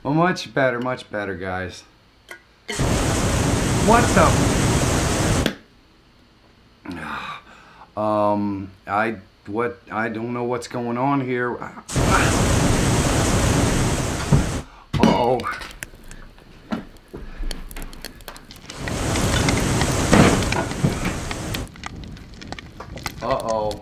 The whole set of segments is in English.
Well, much better, guys. What the? I don't know what's going on here. Uh-oh. Uh-oh.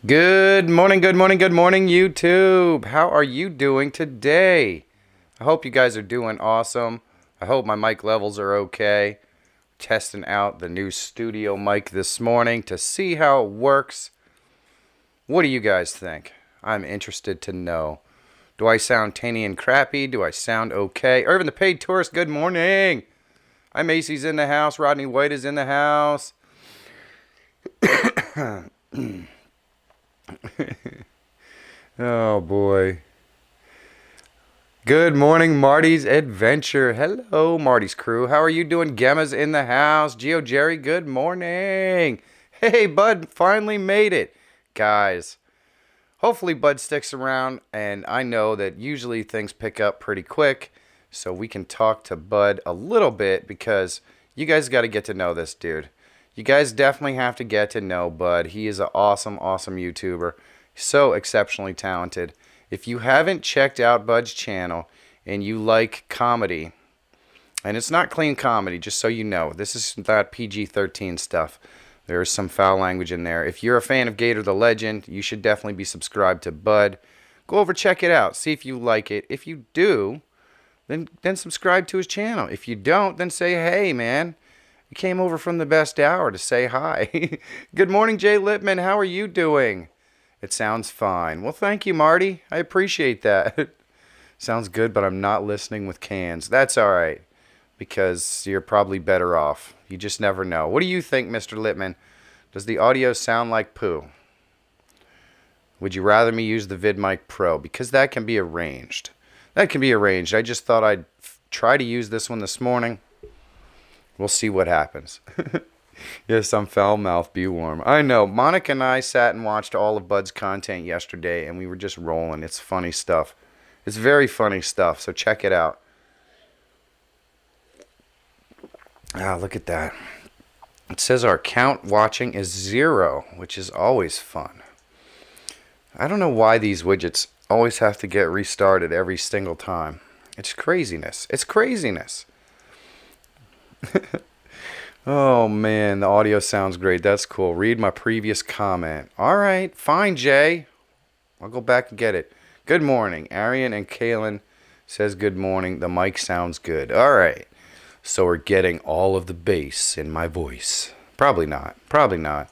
Good morning, YouTube. How are you doing today? I hope you guys are doing awesome. I hope my mic levels are okay. Testing out the new studio mic this morning to see how it works. What do you guys think? I'm interested to know. Do I sound tinny and crappy? Do I sound okay? Irvin the Paid Tourist, good morning. Hi, Macy's in the house. Rodney White is in the house. Oh boy. Good morning, Marty's Adventure. Hello, Marty's crew. How are you doing? Gemma's in the house. Geo Jerry, good morning. Hey, Bud finally made it. Guys, hopefully Bud sticks around, and I know that usually things pick up pretty quick, so we can talk to Bud a little bit, because you guys got to get to know this dude. You guys definitely have to get to know Bud. He is an awesome YouTuber. So exceptionally talented. If you haven't checked out Bud's channel and you like comedy, and it's not clean comedy, just so you know, this is not PG-13 stuff. There is some foul language in there. If you're a fan of Gator the Legend, you should definitely be subscribed to Bud. Go over, check it out. See if you like it. If you do, then subscribe to his channel. If you don't, then say, hey, man. You came over from the best hour to say hi. Good morning, Jay Lippman. How are you doing? It sounds fine. Well, thank you, Marty. I appreciate that. Sounds good, but I'm not listening with cans. That's all right, because you're probably better off. You just never know. What do you think, Mr. Lippman? Does the audio sound like poo? Would you rather me use the VidMic Pro? Because that can be arranged. That can be arranged. I just thought I'd try to use this one this morning. We'll see what happens. Yes, I'm foul-mouthed. Be warm. I know. Monica and I sat and watched all of Bud's content yesterday, and we were just rolling. It's funny stuff. It's very funny stuff, so check it out. Ah, look at that. It says our count watching is 0, which is always fun. I don't know why these widgets always have to get restarted every single time. It's craziness. It's craziness. Oh man, the audio sounds great. That's cool. Read my previous comment. All right, fine, Jay. I'll go back and get it. Good morning. Arian and Kaylin says good morning. The mic sounds good. All right. So we're getting all of the bass in my voice. Probably not. Probably not.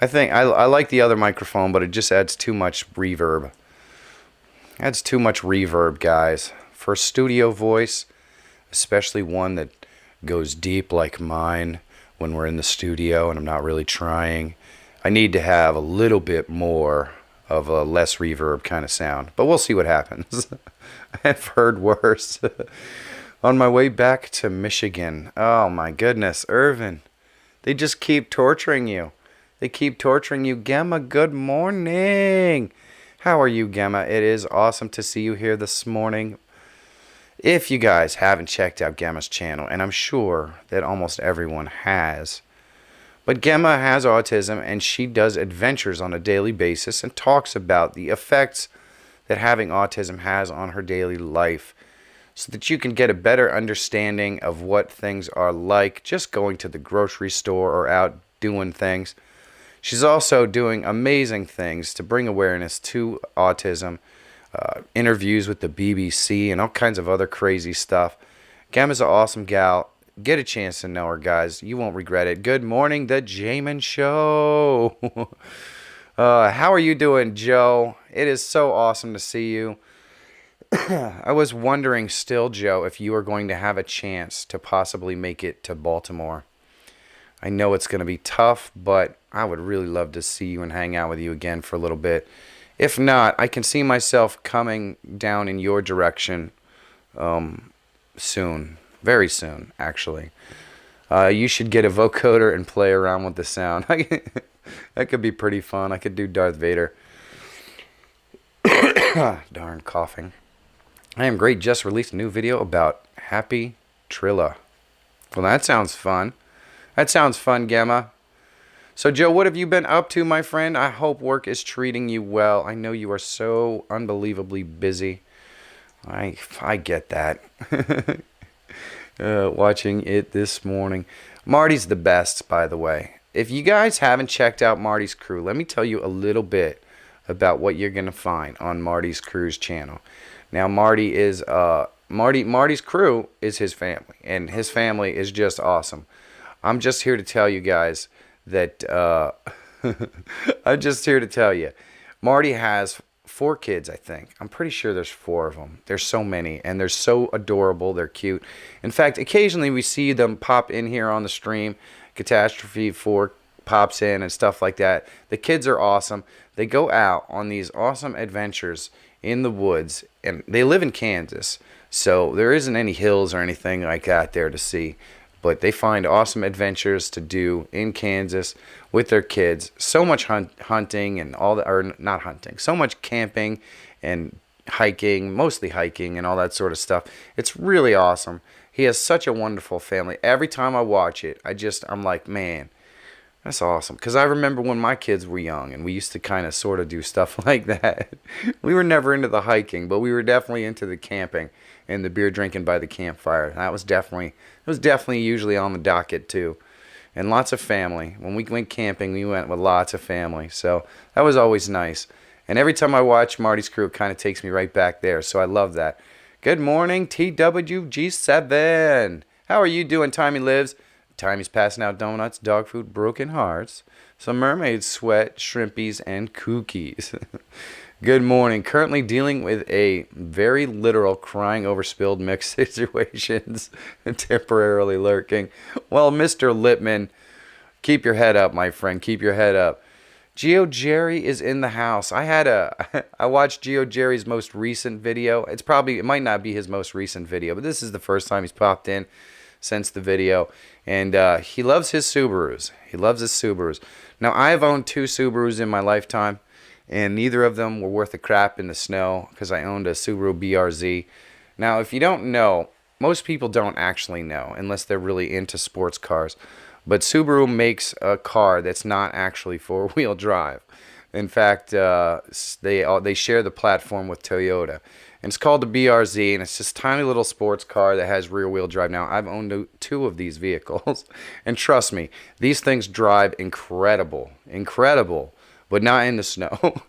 I think I like the other microphone, but it just adds too much reverb. Adds too much reverb, guys. For studio voice, especially one that goes deep like mine when we're in the studio and I'm not really trying, I need to have a little bit more of a less reverb kind of sound. But we'll see what happens. I've heard worse. On my way back to Michigan. Oh my goodness, Irvin. They just keep torturing you. They keep torturing you. Gemma, good morning. How are you, Gemma? It is awesome to see you here this morning. If you guys haven't checked out Gemma's channel, and I'm sure that almost everyone has, but Gemma has autism and she does adventures on a daily basis and talks about the effects that having autism has on her daily life, so that you can get a better understanding of what things are like just going to the grocery store or out doing things. She's also doing amazing things to bring awareness to autism, interviews with the BBC and all kinds of other crazy stuff. Gemma's an awesome gal. get a chance to know her, guys. You won't regret it. Good morning, the Jamin Show. How are you doing, Joe? It is so awesome to see you. I was wondering still, Joe, if you are going to have a chance to possibly make it to Baltimore. I know it's going to be tough, but I would really love to see you and hang out with you again for a little bit. If not, I can see myself coming down in your direction soon. Very soon, actually. You should get a vocoder and play around with the sound. That could be pretty fun. I could do Darth Vader. Darn, coughing. I am great. Just released a new video about Happy Trilla. Well, that sounds fun. That sounds fun, Gemma. So, Joe, what have you been up to, my friend? I hope work is treating you well. I know you are so unbelievably busy. I get that. Watching it this morning. Marty's the best, by the way. If you guys haven't checked out Marty's Crew, let me tell you a little bit about what you're going to find on Marty's Crew's channel. Now, Marty's Crew is his family, and his family is just awesome. I'm just here to tell you guys that I'm just here to tell you, Marty has 4 kids, I think. I'm pretty sure there's 4 of them. There's so many, and they're so adorable. They're cute. In fact, occasionally we see them pop in here on the stream. Catastrophe 4 pops in and stuff like that. The kids are awesome. They go out on these awesome adventures in the woods, and they live in Kansas, so there isn't any hills or anything like that there to see. But they find awesome adventures to do in Kansas with their kids. So much hunting and all that, or not hunting, so much camping and hiking, mostly hiking and all that sort of stuff. It's really awesome. He has such a wonderful family. Every time I watch it, I'm like, man, that's awesome. Because I remember when my kids were young and we used to kind of sort of do stuff like that. We were never into the hiking, but we were definitely into the camping and the beer drinking by the campfire. That was definitely usually on the docket too. And lots of family. When we went camping, we went with lots of family. So that was always nice. And every time I watch Marty's Crew, it kind of takes me right back there. So I love that. Good morning, TWG7. How are you doing, Timey Lives? Timey's passing out donuts, dog food, broken hearts, some mermaid sweat, shrimpies, and cookies. Good morning. Currently dealing with a very literal crying over spilled milk situations and temporarily lurking. Well, Mr. Lippman, keep your head up, my friend. Keep your head up. Geo Jerry is in the house. I watched Geo Jerry's most recent video. It might not be his most recent video, but this is the first time he's popped in since the video. And he loves his Subarus. He loves his Subarus. Now, I've owned 2 Subarus in my lifetime, and neither of them were worth a crap in the snow because I owned a Subaru BRZ. Now, if you don't know, most people don't actually know unless they're really into sports cars. But Subaru makes a car that's not actually 4-wheel drive. In fact, they share the platform with Toyota. And it's called the BRZ, and it's this tiny little sports car that has rear-wheel drive. Now, I've owned 2 of these vehicles, and trust me, these things drive incredible, but not in the snow.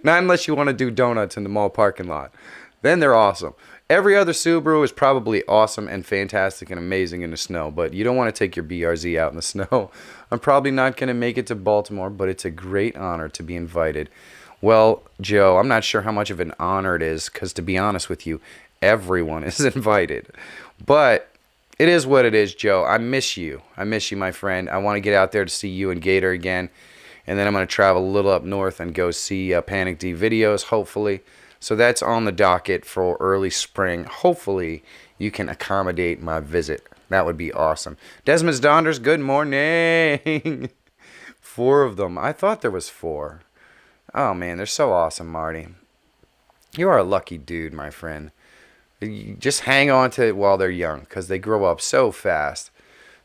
Not unless you want to do donuts in the mall parking lot. Then they're awesome. Every other Subaru is probably awesome and fantastic and amazing in the snow, but you don't want to take your BRZ out in the snow. I'm probably not going to make it to Baltimore, but it's a great honor to be invited. Well, Joe, I'm not sure how much of an honor it is, because to be honest with you, everyone is invited. But it is what it is, Joe. I miss you. I miss you, my friend. I want to get out there to see you and Gator again. And then I'm going to travel a little up north and go see Panic D videos, hopefully. So that's on the docket for early spring. Hopefully, you can accommodate my visit. That would be awesome. Desmond's Donders, good morning. 4 of them. I thought there was 4. Oh, man, they're so awesome, Marty. You are a lucky dude, my friend. You just hang on to it while they're young, because they grow up so fast.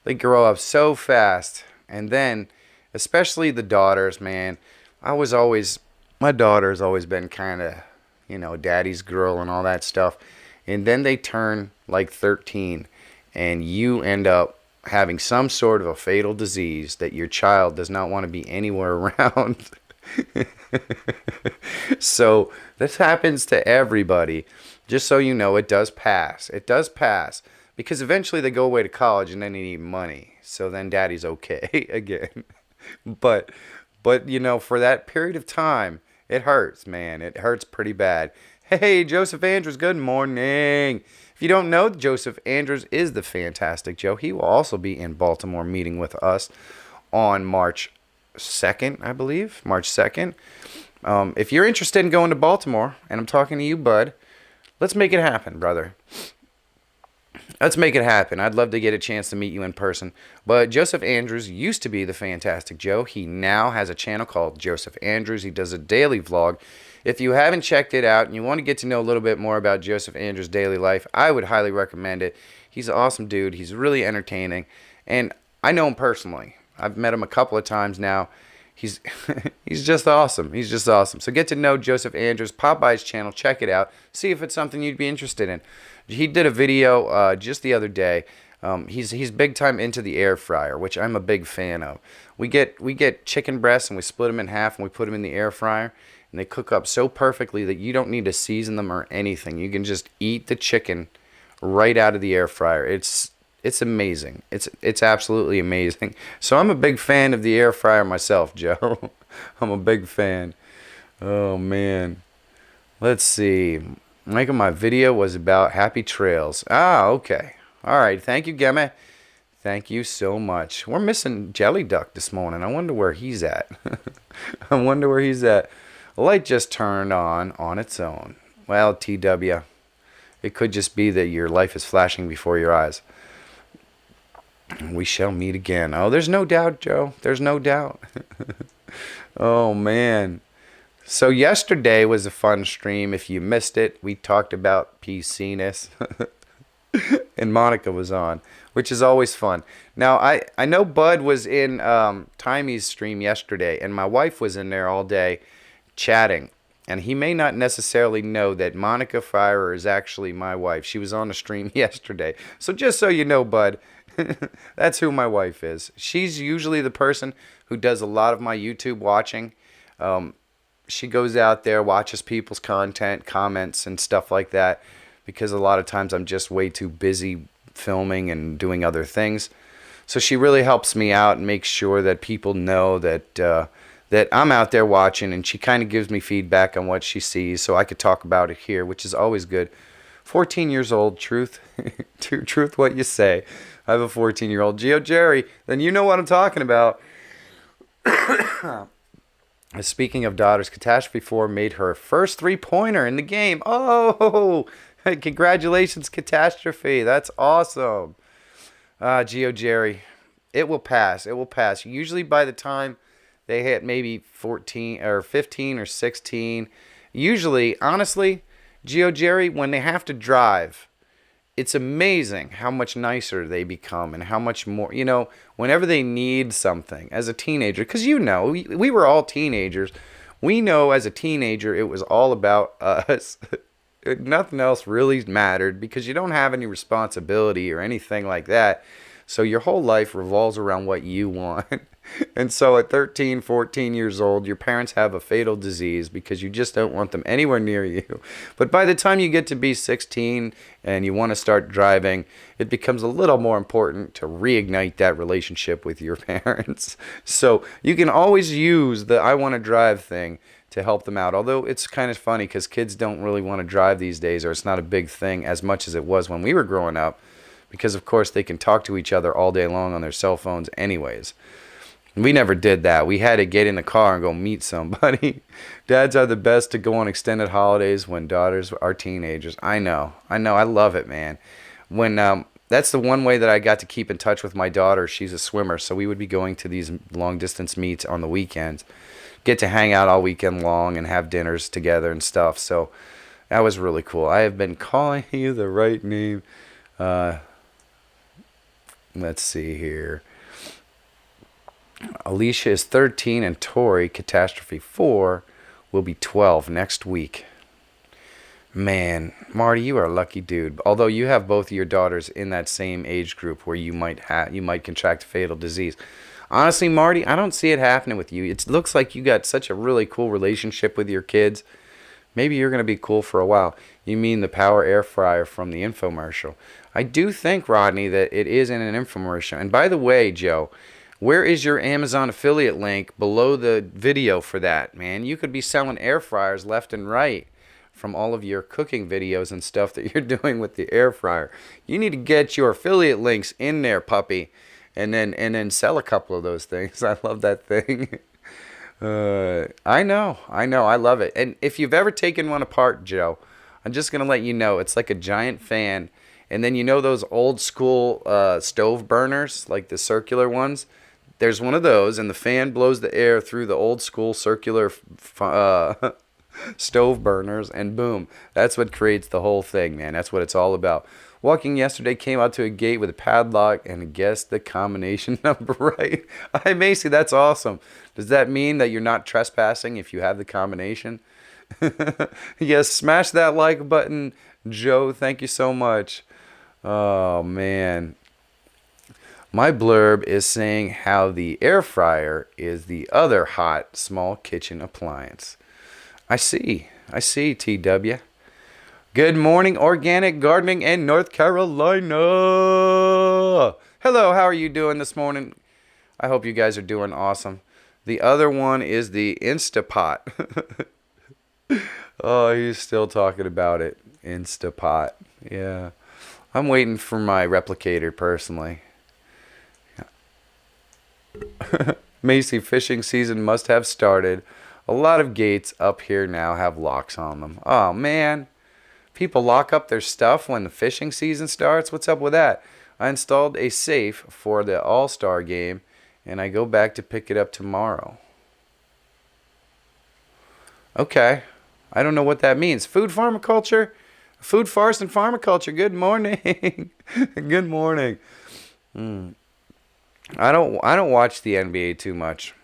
They grow up so fast. And then, especially the daughters, man. My daughter's always been kind of, daddy's girl and all that stuff. And then they turn like 13, and you end up having some sort of a fatal disease that your child does not want to be anywhere around. So this happens to everybody. Just so you know, it does pass. It does pass. because eventually they go away to college and then they need money. So then daddy's okay again. But you know, for that period of time, it hurts, man. It hurts pretty bad. Hey, Joseph Andrews, good morning. If you don't know, Joseph Andrews is the Fantastic Joe. He will also be in Baltimore meeting with us on March 2nd, I believe. March 2nd. If you're interested in going to Baltimore, and I'm talking to you, bud, let's make it happen, brother. Let's make it happen. I'd love to get a chance to meet you in person. But Joseph Andrews used to be the Fantastic Joe. He now has a channel called Joseph Andrews. He does a daily vlog. If you haven't checked it out and you want to get to know a little bit more about Joseph Andrews' daily life, I would highly recommend it. He's an awesome dude. He's really entertaining. And I know him personally. I've met him a couple of times now. He's he's just awesome. He's just awesome. So get to know Joseph Andrews. Pop by his channel. Check it out. See if it's something you'd be interested in. He did a video just the other day. He's big time into the air fryer, which I'm a big fan of. We get chicken breasts and we split them in half and we put them in the air fryer, and they cook up so perfectly that you don't need to season them or anything. You can just eat the chicken right out of the air fryer. It's amazing. It's absolutely amazing. So I'm a big fan of the air fryer myself, Joe. I'm a big fan. Oh man. Let's see. Michael, my video was about happy trails. Ah, okay. All right. Thank you, Gemma. Thank you so much. We're missing Jelly Duck this morning. I wonder where he's at. I wonder where he's at. The light just turned on its own. Well, TW, it could just be that your life is flashing before your eyes. We shall meet again. Oh, there's no doubt, Joe. There's no doubt. Oh, man. So yesterday was a fun stream. If you missed it, we talked about PC-ness. And Monica was on, which is always fun. Now, I know Bud was in Timey's stream yesterday, and my wife was in there all day chatting. And he may not necessarily know that Monica Feyrer is actually my wife. She was on the stream yesterday. So just so you know, Bud, that's who my wife is. She's usually the person who does a lot of my YouTube watching. She goes out there, watches people's content, comments, and stuff like that, because a lot of times I'm just way too busy filming and doing other things. So she really helps me out and makes sure that people know that that I'm out there watching, and she kind of gives me feedback on what she sees so I could talk about it here, which is always good. 14 years old, truth, truth what you say. I have a 14-year-old. Geo Jerry, then you know what I'm talking about. Speaking of daughters, Catastrophe 4 made her first three-pointer in the game. Oh, congratulations, Catastrophe. That's awesome. Geo Jerry, it will pass. It will pass. Usually by the time they hit maybe 14 or 15 or 16, usually, honestly, Geo Jerry, when they have to drive, it's amazing how much nicer they become and how much more, you know, whenever they need something as a teenager, because you know, we were all teenagers. We know as a teenager it was all about us. Nothing else really mattered because you don't have any responsibility or anything like that. So your whole life revolves around what you want. And so at 13, 14 years old, your parents have a fatal disease because you just don't want them anywhere near you. But by the time you get to be 16 and you want to start driving, it becomes a little more important to reignite that relationship with your parents. So you can always use the I want to drive thing to help them out. Although it's kind of funny because kids don't really want to drive these days, or it's not a big thing as much as it was when we were growing up. Because, of course, they can talk to each other all day long on their cell phones anyways. We never did that. We had to get in the car and go meet somebody. Dads are the best to go on extended holidays when daughters are teenagers. I know. I love it, man. When that's the one way that I got to keep in touch with my daughter. She's a swimmer, so we would be going to these long-distance meets on the weekends. Get to hang out all weekend long and have dinners together and stuff. So that was really cool. I have been calling you the right name. Let's see here. Alicia is 13 and Tori, Catastrophe 4, will be 12 next week. Man, Marty, you are a lucky dude. Although you have both of your daughters in that same age group where you might contract a fatal disease. Honestly, Marty, I don't see it happening with you. It looks like you got such a really cool relationship with your kids. Maybe you're going to be cool for a while. You mean the power air fryer from the infomercial. I do think, Rodney, that it is in an infomercial. And by the way, Joe, where is your Amazon affiliate link below the video for that, man? You could be selling air fryers left and right from all of your cooking videos and stuff that you're doing with the air fryer. You need to get your affiliate links in there, puppy, and then sell a couple of those things. I love that thing. I know, I love it. And if you've ever taken one apart, Joe, I'm just gonna let you know it's like a giant fan. And then you know those old school stove burners, like the circular ones? There's one of those, and the fan blows the air through the old school circular stove burners, and boom, that's what creates the whole thing, man. That's what it's all about. Walking yesterday, came out to a gate with a padlock and guessed the combination number right. Hi, Macy, that's awesome. Does that mean that you're not trespassing if you have the combination? Yes, smash that like button, Joe. Thank you so much. Oh, man. My blurb is saying how the air fryer is the other hot small kitchen appliance. I see, TW. Good morning, organic gardening in North Carolina. Hello, how are you doing this morning? I hope you guys are doing awesome. The other one is the Instapot. Oh, he's still talking about it. Instapot. Yeah. I'm waiting for my replicator personally. Macy, fishing season must have started. A lot of gates up here now have locks on them. Oh, man. People lock up their stuff when the fishing season starts? What's up with that? I installed a safe for the All-Star game, and I go back to pick it up tomorrow. Okay. I don't know what that means. Food pharmaculture? Food farce and pharmaculture. Good morning. Good morning. I don't watch the NBA too much.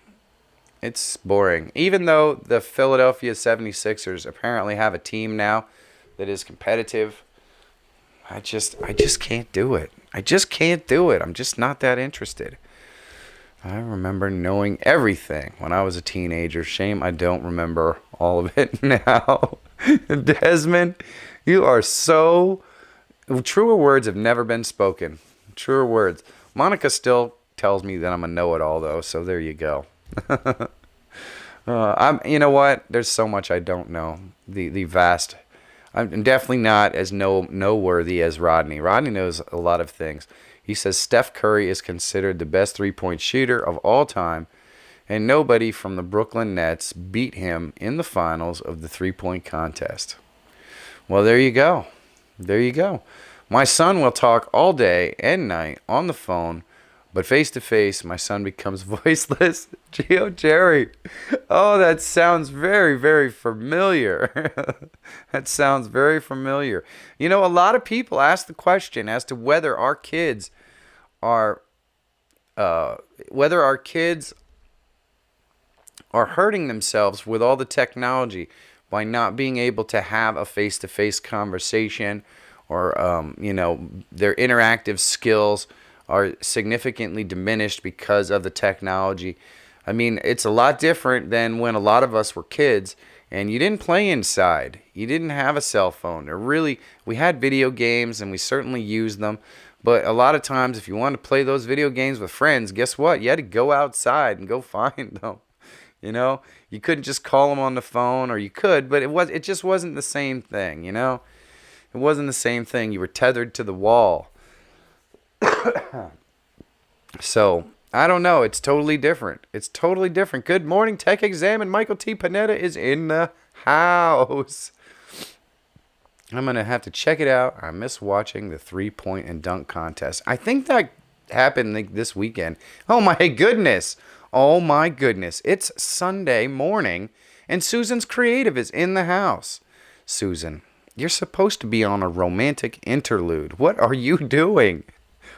It's boring. Even though the Philadelphia 76ers apparently have a team now that is competitive, I just can't do it. I just can't do it. I'm just not that interested. I remember knowing everything when I was a teenager. Shame I don't remember all of it now. Desmond, you are so... Truer words have never been spoken. Truer words. Monica still tells me that I'm a know-it-all, though, so there you go. You know what? There's so much I don't know. The vast... I'm definitely not as know-worthy as Rodney. Rodney knows a lot of things. He says Steph Curry is considered the best three-point shooter of all time, and nobody from the Brooklyn Nets beat him in the finals of the three-point contest. Well, there you go. There you go. My son will talk all day and night on the phone, but face-to-face, my son becomes voiceless. Geo Jerry. Oh, that sounds very, very familiar. That sounds very familiar. You know, a lot of people ask the question as to whether our kids are hurting themselves with all the technology by not being able to have a face-to-face conversation, or their interactive skills are significantly diminished because of the technology. I mean, it's a lot different than when a lot of us were kids and you didn't play inside. You didn't have a cell phone. We had video games and we certainly used them. But a lot of times if you wanted to play those video games with friends, guess what? You had to go outside and go find them. You know, you couldn't just call them on the phone, or you could, but it just wasn't the same thing, you know? It wasn't the same thing. You were tethered to the wall. So, I don't know. It's totally different. It's totally different. Good morning, Tech Exam, and Michael T. Panetta is in the house. I'm going to have to check it out. I miss watching the three-point and dunk contest. I think that happened this weekend. Oh, my goodness. Oh, my goodness. It's Sunday morning, and Susan's Creative is in the house. Susan, you're supposed to be on a romantic interlude. What are you doing?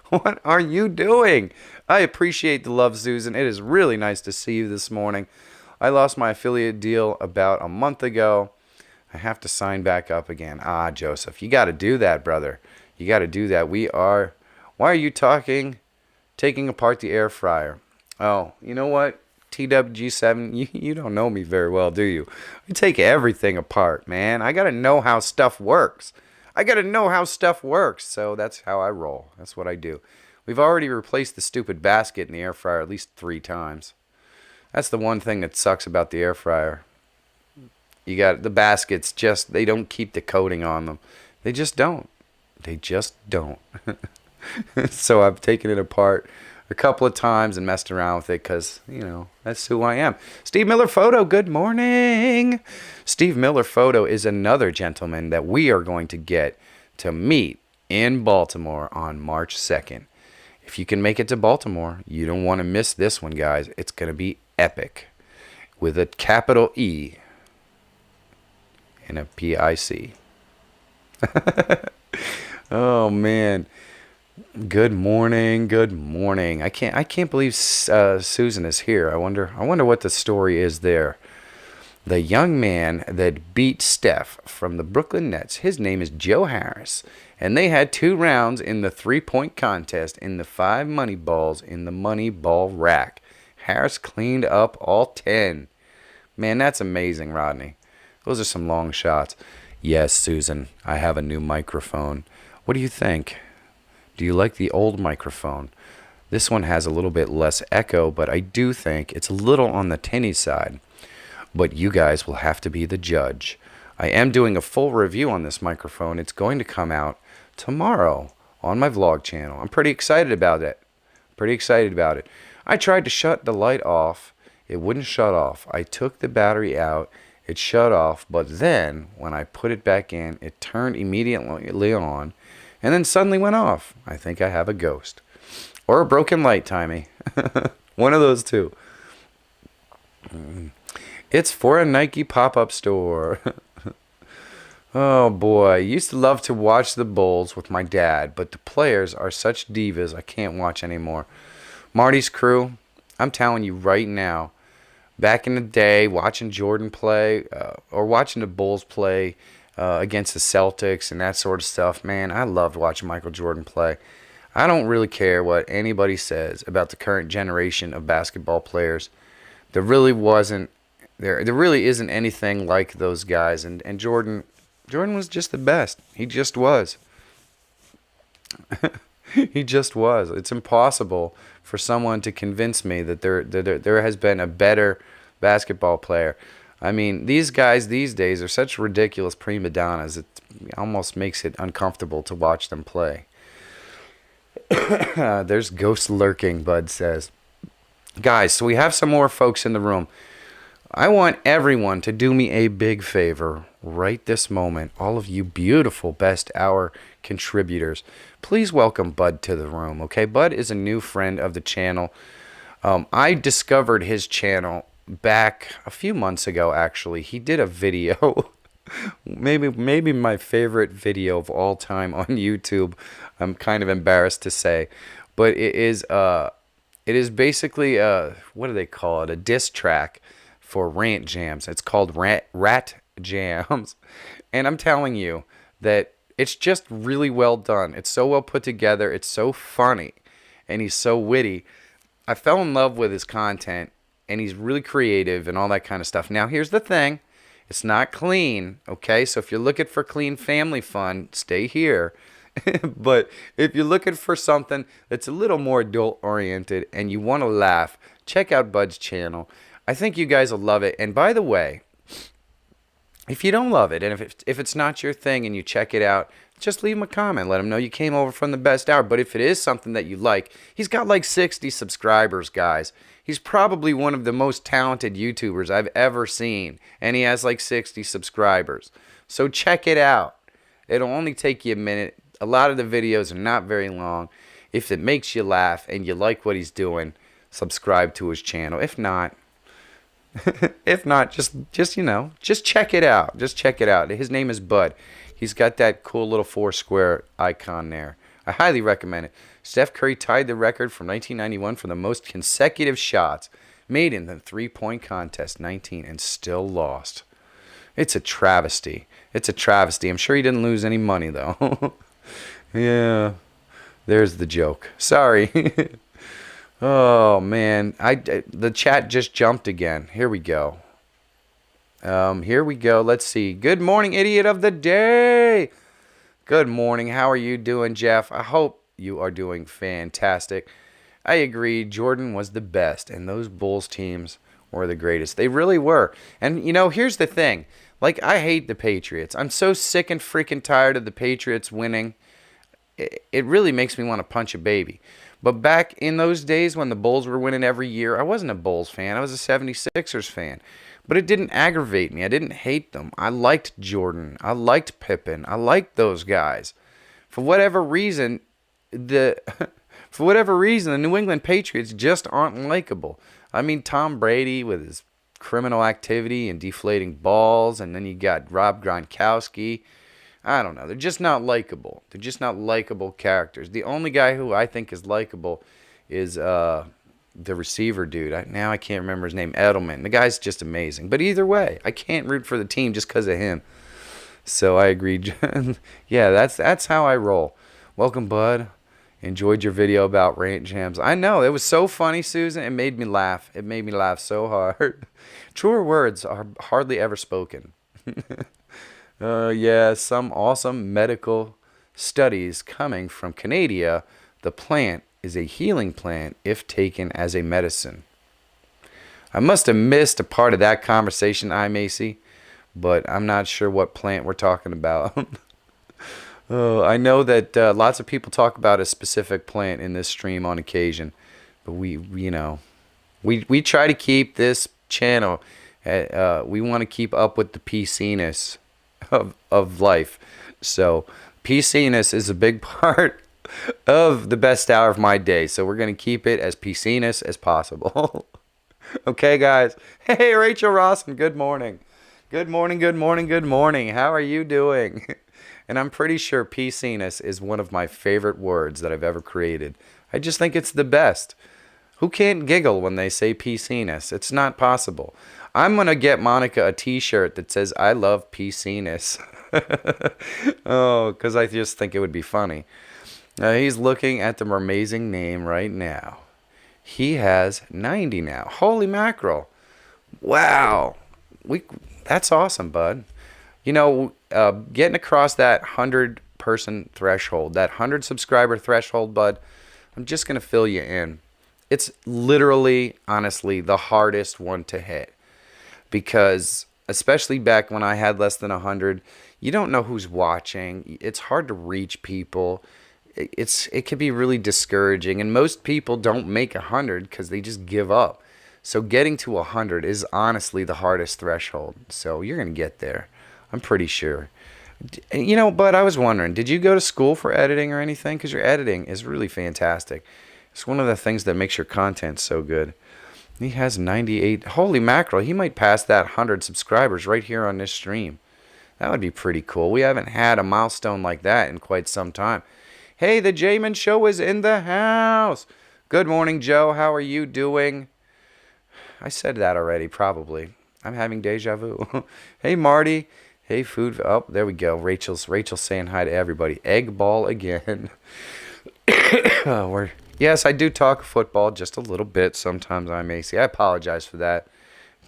What are you doing? I appreciate the love, Susan. It is really nice to see you this morning. I lost my affiliate deal about a month ago. I have to sign back up again. Ah, Joseph, you got to do that, brother. You got to do that. Why are you taking apart the air fryer? Oh, you know what? TWG7, you don't know me very well, do you? I take everything apart, man. I got to know how stuff works. I got to know how stuff works. So that's how I roll. That's what I do. We've already replaced the stupid basket in the air fryer at least 3 times. That's the one thing that sucks about the air fryer. You got the baskets, just they don't keep the coating on them. They just don't. They just don't. So I've taken it apart a couple of times and messed around with it because, you know, that's who I am. Steve Miller Photo, good morning. Steve Miller Photo is another gentleman that we are going to get to meet in Baltimore on March 2nd. If you can make it to Baltimore, you don't want to miss this one, guys. It's going to be epic with a capital E and a PIC. Oh, man. Good morning. Good morning. I can't believe Susan is here. I wonder what the story is there. The young man that beat Steph from the Brooklyn Nets, his name is Joe Harris. And they had 2 rounds in the 3-point contest in the 5 money balls in the money ball rack. Harris cleaned up all 10. Man, that's amazing, Rodney. Those are some long shots. Yes, Susan, I have a new microphone. What do you think? Do you like the old microphone? This one has a little bit less echo, but I do think it's a little on the tinny side. But you guys will have to be the judge. I am doing a full review on this microphone. It's going to come out tomorrow on my vlog channel. I'm pretty excited about it. I tried to shut the light off. It wouldn't shut off. I took the battery out. It shut off. But then when I put it back in, it turned immediately on. And then suddenly went off. I think I have a ghost. Or a broken light, Timey. One of those two. It's for a Nike pop-up store. Oh boy. I used to love to watch the Bulls with my dad, but the players are such divas I can't watch anymore. Marty's crew, I'm telling you right now, back in the day, watching Jordan play, or watching the Bulls play, against the Celtics and that sort of stuff, man, I loved watching Michael Jordan play. I don't really care what anybody says about the current generation of basketball players. There really isn't anything like those guys, and Jordan was just the best. He just was. He just was. It's impossible for someone to convince me that there has been a better basketball player. I mean, these guys these days are such ridiculous prima donnas. It almost makes it uncomfortable to watch them play. There's ghosts lurking, Bud says. Guys, so we have some more folks in the room. I want everyone to do me a big favor right this moment. All of you beautiful best hour contributors. Please welcome Bud to the room, okay? Bud is a new friend of the channel. I discovered his channel back a few months ago, actually. He did a video, maybe my favorite video of all time on YouTube. I'm kind of embarrassed to say, but it is basically what do they call it? A diss track for rant jams. It's called Rat Jams, and I'm telling you that it's just really well done. It's so well put together. It's so funny, and he's so witty. I fell in love with his content. And he's really creative and all that kind of stuff. Now, here's the thing. It's not clean, okay? So if you're looking for clean family fun, stay here. But if you're looking for something that's a little more adult-oriented and you want to laugh, check out Bud's channel. I think you guys will love it. And by the way, if you don't love it, and if it's not your thing and you check it out, just leave him a comment. Let him know you came over from the best hour. But if it is something that you like, he's got like 60 subscribers, guys. He's probably one of the most talented YouTubers I've ever seen. And he has like 60 subscribers. So check it out. It'll only take you a minute. A lot of the videos are not very long. If it makes you laugh and you like what he's doing, subscribe to his channel. If not, just check it out. Just check it out. His name is Bud. He's got that cool little 4-square icon there. I highly recommend it. Steph Curry tied the record from 1991 for the most consecutive shots made in the 3-point contest, 19, and still lost. It's a travesty. I'm sure he didn't lose any money, though. Yeah, there's the joke. Sorry. Oh, man. The chat just jumped again. Here we go. Let's see. Good morning, idiot of the day. Good morning. How are you doing, Jeff? I hope you are doing fantastic. I agree. Jordan was the best, and those Bulls teams were the greatest. They really were. And, here's the thing. Like, I hate the Patriots. I'm so sick and freaking tired of the Patriots winning. It really makes me want to punch a baby. But back in those days when the Bulls were winning every year, I wasn't a Bulls fan. I was a 76ers fan. But it didn't aggravate me. I didn't hate them. I liked Jordan. I liked Pippen. I liked those guys. For whatever reason, the the New England Patriots just aren't likable. I mean, Tom Brady with his criminal activity and deflating balls, and then you got Rob Gronkowski. I don't know. They're just not likable. They're just not likable characters. The only guy who I think is likable is the receiver dude. Now I can't remember his name. Edelman. The guy's just amazing. But either way, I can't root for the team just because of him. So I agree. Yeah, that's how I roll. Welcome, bud. Enjoyed your video about ranch jams. I know. It was so funny, Susan. It made me laugh. It made me laugh so hard. Truer words are hardly ever spoken. Yeah, some awesome medical studies coming from Canada. The plant is a healing plant if taken as a medicine. I must have missed a part of that conversation, Macy, but I'm not sure what plant we're talking about. I know that lots of people talk about a specific plant in this stream on occasion, but we try to keep this channel. We want to keep up with the PC-ness of life. So PC-ness is a big part of the best hour of my day. So we're going to keep it as PC-ness as possible. Okay, guys. Hey, Rachel Rawson, good morning. Good morning, good morning, good morning. How are you doing? And I'm pretty sure PC-ness is one of my favorite words that I've ever created. I just think it's the best. Who can't giggle when they say PC-ness? It's not possible. I'm going to get Monica a t-shirt that says, I love PC-ness. Oh, because I just think it would be funny. He's looking at the amazing name right now. He has 90 now. Holy mackerel. Wow. That's awesome, bud. Getting across that 100-person threshold, that 100 subscriber threshold, bud, I'm just going to fill you in. It's literally, honestly, the hardest one to hit. Because especially back when I had less than 100, you don't know who's watching. It's hard to reach people. It can be really discouraging, and most people don't make 100 because they just give up. So getting to 100 is honestly the hardest threshold. So you're gonna get there, I'm pretty sure. But I was wondering, did you go to school for editing or anything? Because your editing is really fantastic. It's one of the things that makes your content so good. He has 98. Holy mackerel, he might pass that 100 subscribers right here on this stream. That would be pretty cool. We haven't had a milestone like that in quite some time. Hey, the Jamin Show is in the house. Good morning, Joe. How are you doing? I said that already, probably. I'm having deja vu. Hey, Marty. Hey, food. Oh, there we go. Rachel's saying hi to everybody. Egg ball again. Yes, I do talk football just a little bit sometimes, Macy. I apologize for that.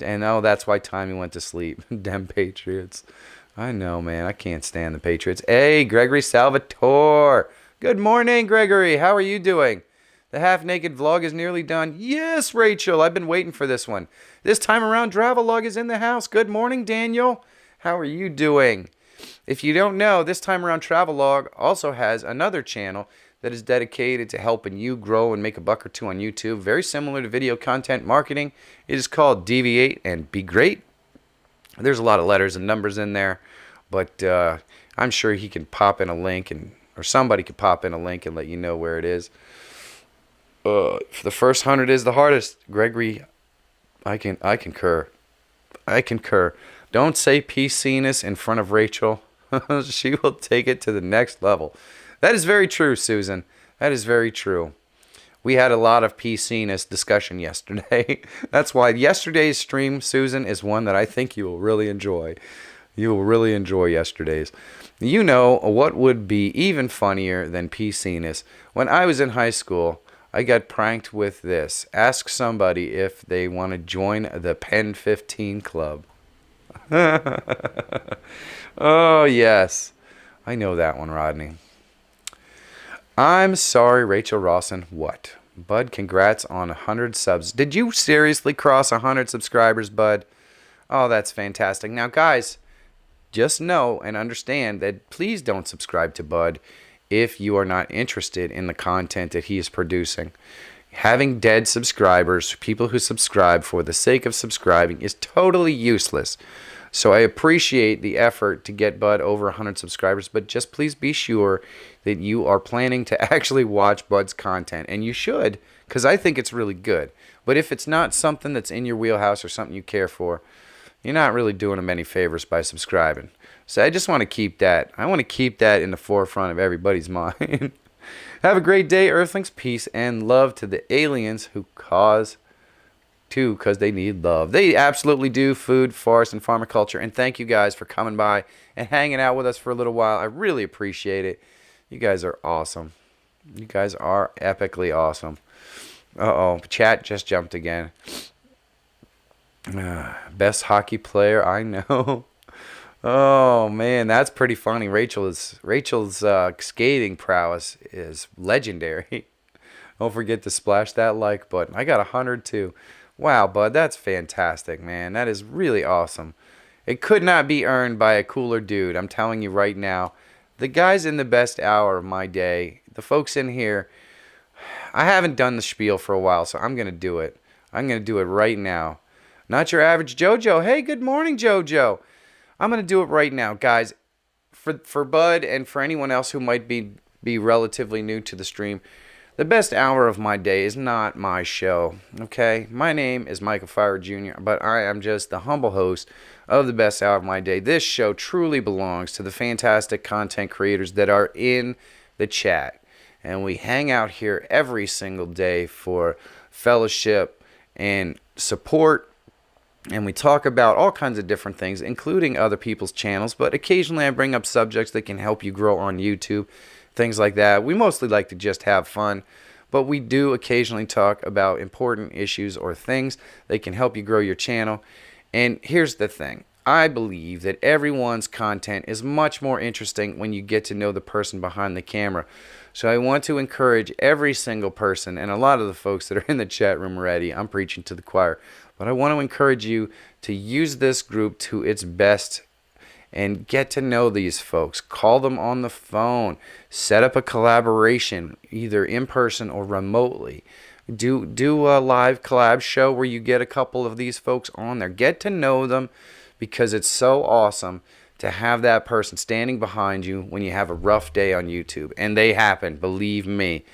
And that's why Tommy went to sleep. Damn Patriots. I know, man. I can't stand the Patriots. Hey, Gregory Salvatore. Good morning, Gregory. How are you doing? The half-naked vlog is nearly done. Yes, Rachel. I've been waiting for this one. This time around, Travelog is in the house. Good morning, Daniel. How are you doing? If you don't know, this time around, Travelog also has another channel that is dedicated to helping you grow and make a buck or two on YouTube. Very similar to video content marketing. It is called Deviate and Be Great. There's a lot of letters and numbers in there, but I'm sure he can pop in a link, or somebody could pop in a link and let you know where it is. The first 100 is the hardest. Gregory, I concur. I concur. Don't say PC-ness in front of Rachel. She will take it to the next level. That is very true, Susan. That is very true. We had a lot of PC-ness discussion yesterday. That's why yesterday's stream, Susan, is one that I think you will really enjoy. You will really enjoy yesterday's. You know what would be even funnier than PC-ness? When I was in high school, I got pranked with this. Ask somebody if they want to join the Pen 15 Club. Oh, yes. I know that one, Rodney. I'm sorry, Rachel Rawson. What? Bud, congrats on 100 subs. Did you seriously cross 100 subscribers, Bud? Oh, that's fantastic. Now, guys, just know and understand that please don't subscribe to Bud if you are not interested in the content that he is producing. Having dead subscribers, people who subscribe for the sake of subscribing, is totally useless. So I appreciate the effort to get Bud over 100 subscribers, but just please be sure that you are planning to actually watch Bud's content. And you should, because I think it's really good. But if it's not something that's in your wheelhouse or something you care for, you're not really doing him any favors by subscribing. So I just want to keep that. I want to keep that in the forefront of everybody's mind. Have a great day, Earthlings. Peace and love to the aliens who cause too, because they need love. They absolutely do. Food, forest, and farmer culture. And thank you guys for coming by and hanging out with us for a little while. I really appreciate it. You guys are awesome. You guys are epically awesome. Uh-oh. Chat just jumped again. Best hockey player I know. Oh, man, that's pretty funny. Rachel's skating prowess is legendary. Don't forget to splash that like button. I got 100 too. Wow, Bud, that's fantastic, man. That is really awesome. It could not be earned by a cooler dude. I'm telling you right now. The guys in the best hour of my day, the folks in here, I haven't done the spiel for a while, so I'm going to do it. I'm going to do it right now. Not your average JoJo. Hey, good morning, JoJo. I'm going to do it right now. Guys, for Bud and for anyone else who might be relatively new to the stream, the best hour of my day is not my show, okay? My name is Michael Feyrer Jr., but I am just the humble host of the best hour of my day. This show truly belongs to the fantastic content creators that are in the chat. And we hang out here every single day for fellowship and support. And we talk about all kinds of different things, including other people's channels. But occasionally I bring up subjects that can help you grow on YouTube. Things like that. We mostly like to just have fun, but we do occasionally talk about important issues or things that can help you grow your channel. And here's the thing. I believe that everyone's content is much more interesting when you get to know the person behind the camera. So I want to encourage every single person, and a lot of the folks that are in the chat room already, I'm preaching to the choir, but I want to encourage you to use this group to its best and get to know these folks. Call them on the phone. Set up a collaboration, either in person or remotely. Do a live collab show where you get a couple of these folks on there. Get to know them, because it's so awesome to have that person standing behind you when you have a rough day on YouTube. And they happen, believe me.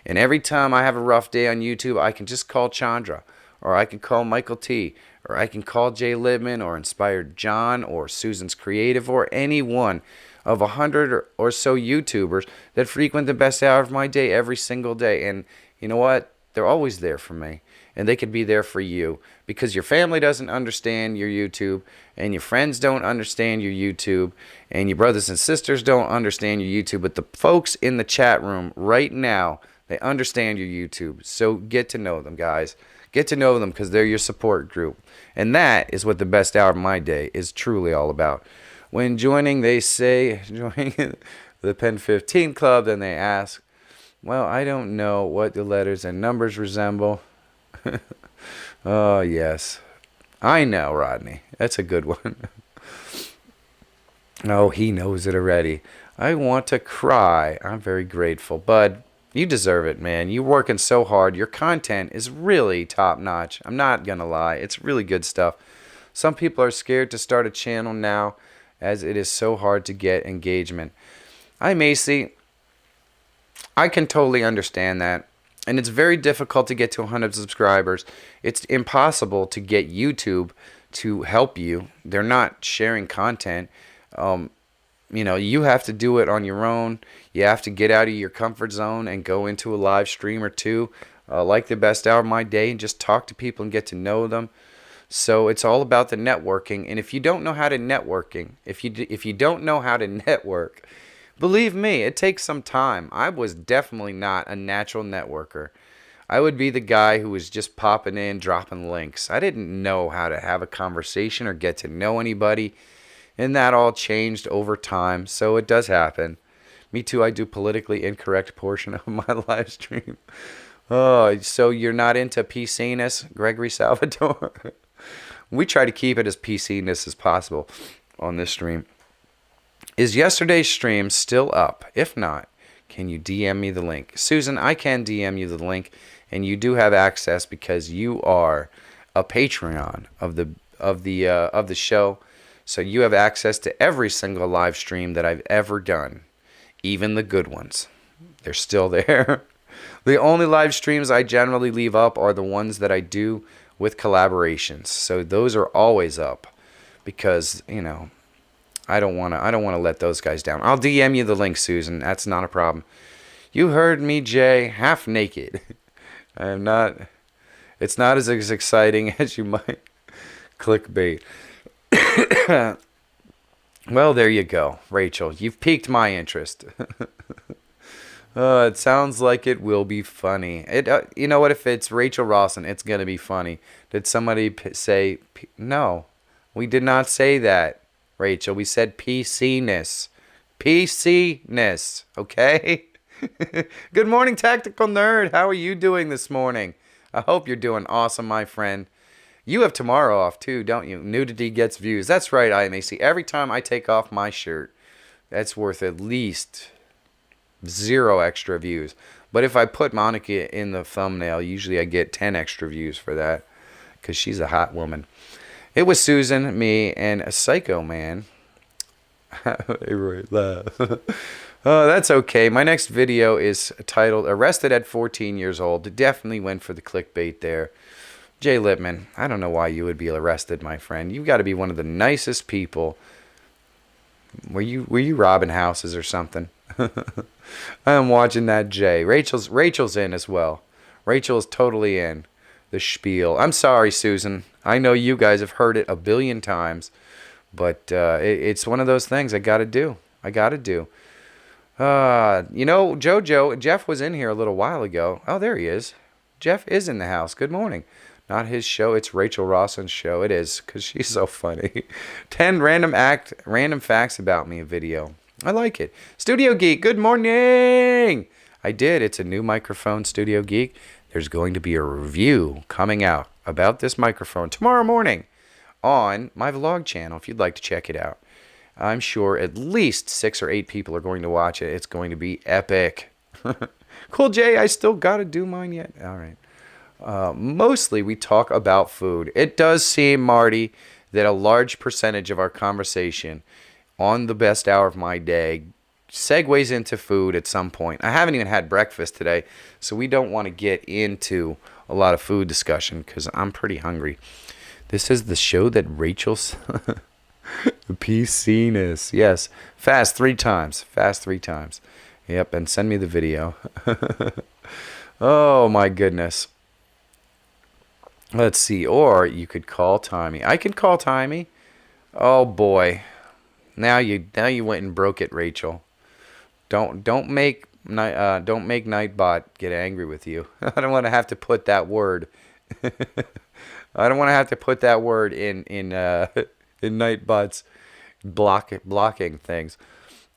And every time I have a rough day on YouTube, I can just call Chandra, or I can call Michael T., or I can call Jay Libman, or Inspired John, or Susan's Creative, or any one of 100 or so YouTubers that frequent the best hour of my day every single day. And you know what? They're always there for me. And they could be there for you, because your family doesn't understand your YouTube, and your friends don't understand your YouTube, and your brothers and sisters don't understand your YouTube. But the folks in the chat room right now, they understand your YouTube. So get to know them, guys. Get to know them, because they're your support group. And that is what the best hour of my day is truly all about. When joining, they say, join the Pen 15 Club, then they ask, well, I don't know what the letters and numbers resemble. Oh, yes. I know, Rodney. That's a good one. Oh, he knows it already. I want to cry. I'm very grateful. Bud, you deserve it, man. You're working so hard. Your content is really top-notch. I'm not going to lie. It's really good stuff. Some people are scared to start a channel now, as it is so hard to get engagement. Hi, Macy. I can totally understand that. And it's very difficult to get to 100 subscribers. It's impossible to get YouTube to help you. They're not sharing content. You have to do it on your own. You have to get out of your comfort zone and go into a live stream or two, like the best hour of my day, and just talk to people and get to know them. So it's all about the networking. And if you don't know how to if you don't know how to network, believe me, it takes some time. I was definitely not a natural networker. I would be the guy who was just popping in, dropping links. I didn't know how to have a conversation or get to know anybody. And that all changed over time, so it does happen. Me too, I do politically incorrect portion of my live stream. Oh, so you're not into PC-ness, Gregory Salvador? We try to keep it as PC-ness as possible on this stream. Is yesterday's stream still up? If not, can you DM me the link? Susan, I can DM you the link, and you do have access because you are a Patreon of the show. So you have access to every single live stream that I've ever done, even the good ones. They're still there. The only live streams I generally leave up are the ones that I do with collaborations. So those are always up because, you know, I don't want to let those guys down. I'll DM you the link, Susan. That's not a problem. You heard me, Jay, half naked. I am not. It's not as exciting as you might. Clickbait. Well, there you go, Rachel. You've piqued my interest. It sounds like it will be funny. You know what? If it's Rachel Rawson, it's going to be funny. Did somebody say... No, we did not say that, Rachel. We said PC-ness. PC-ness, okay? Good morning, Tactical Nerd. How are you doing this morning? I hope you're doing awesome, my friend. You have tomorrow off, too, don't you? Nudity gets views. That's right, IMAC. Every time I take off my shirt, that's worth at least 0 extra views. But if I put Monica in the thumbnail, usually I get 10 extra views for that because she's a hot woman. It was Susan, me, and a psycho man. Oh, that's okay. My next video is titled Arrested at 14 Years Old. It definitely went for the clickbait there. Jay Lippman, I don't know why you would be arrested, my friend. You've got to be one of the nicest people. Were you robbing houses or something? I'm watching that, Jay. Rachel's in as well. Rachel is totally in the spiel. I'm sorry, Susan. I know you guys have heard it a billion times, but it's one of those things I got to do. You know, Jeff was in here a little while ago. Oh, there he is. Jeff is in the house. Good morning. Not his show. It's Rachel Rawson's show. It is, because she's so funny. 10 random facts about me video. I like it. Studio Geek, good morning. I did. It's a new microphone, Studio Geek. There's going to be a review coming out about this microphone tomorrow morning on my vlog channel if you'd like to check it out. I'm sure at least 6 or 8 people are going to watch it. It's going to be epic. Cool, Jay. I still got to do mine yet. All right. Mostly we talk about food. It does seem, Marty, that a large percentage of our conversation on the best hour of my day segues into food at some point. I haven't even had breakfast today, so we don't want to get into a lot of food discussion because I'm pretty hungry. This is the show that Rachel's PC-ness. Yes. Fast 3 times. Fast 3 times. Yep, and send me the video. Oh, my goodness. Let's see. Or you could call Tommy. I can call Tommy. Oh, boy. Now you went and broke it, Rachel. Don't make Nightbot get angry with you. I don't want to have to put that word. I don't want to have to put that word in Nightbot's blocking things.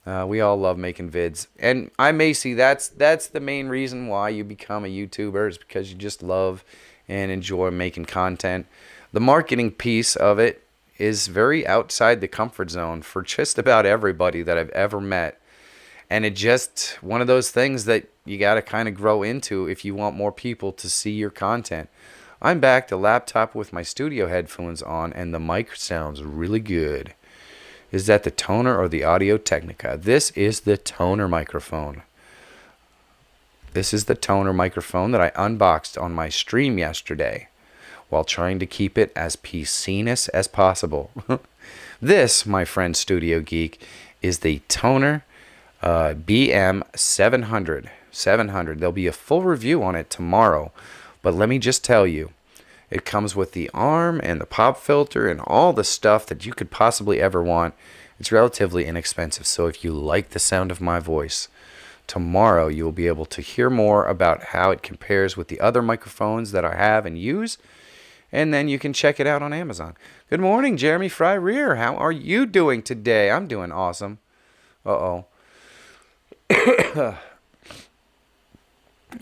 We all love making vids, and I may see that's the main reason why you become a YouTuber is because you just love and enjoy making content. The marketing piece of it is very outside the comfort zone for just about everybody that I've ever met. And it's just one of those things that you got to kind of grow into if you want more people to see your content. I'm back to laptop with my studio headphones on, and the mic sounds really good. Is that the Toner or the Audio Technica? This is the Toner microphone. This is the Toner microphone that I unboxed on my stream yesterday while trying to keep it as PC-ness as possible. This, my friend Studio Geek, is the Toner BM 700. There'll be a full review on it tomorrow, but let me just tell you, it comes with the arm and the pop filter and all the stuff that you could possibly ever want. It's relatively inexpensive, so if you like the sound of my voice, tomorrow you will be able to hear more about how it compares with the other microphones that I have and use, and then you can check it out on Amazon. Good morning, Jeremy Feyrer. How are you doing today? I'm doing awesome. Uh-oh.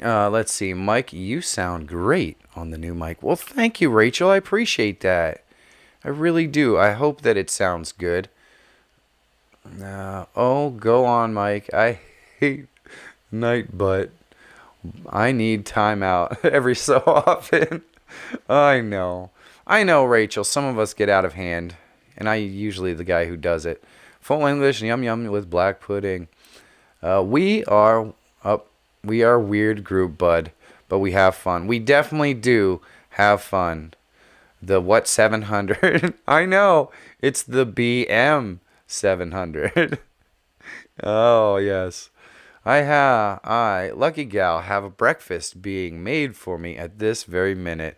Let's see. Mike, you sound great on the new mic. Well, thank you, Rachel. I appreciate that. I really do. I hope that it sounds good. Oh, go on, Mike. I hate night, but I need time out every so often. I know. I know, Rachel. Some of us get out of hand, and I usually the guy who does it. Full English, yum yum with black pudding. We are a weird group, bud, but we have fun. We definitely do have fun. The what 700? I know. It's the BM 700. Oh, yes. Lucky gal, have a breakfast being made for me at this very minute.